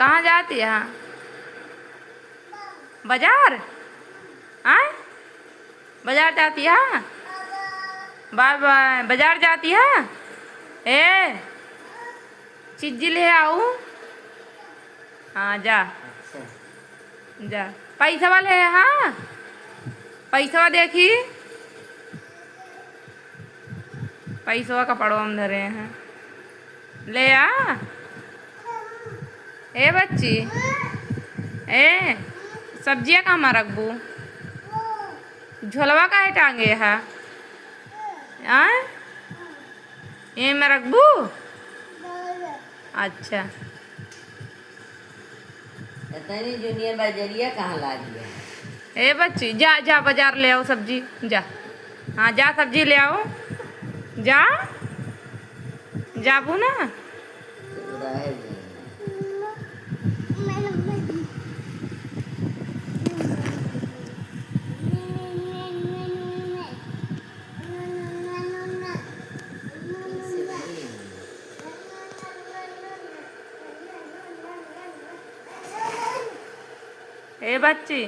कहाँ जाती है? बाजार? आए? बाजार जाती है? Bye bye. बाजार जाती है? ए चीज़ी ले आऊँ? हाँ जा जा। पैसा वाले है? हाँ पैसा देखी, पैसवा कपड़ों हम धरे हैं। ले आ। ए बच्ची, ए सब्जियाँ कहाँ में रखबू? झोलवा काहे टांगे है? आए ये में रखबू? अच्छा। जूनियर बाजरिया कहाँ ला दिया? ए बच्ची जा जा बाजार ले आओ सब्जी जा। हाँ जा सब्जी ले आओ जा। जाबू ना। ए बच्ची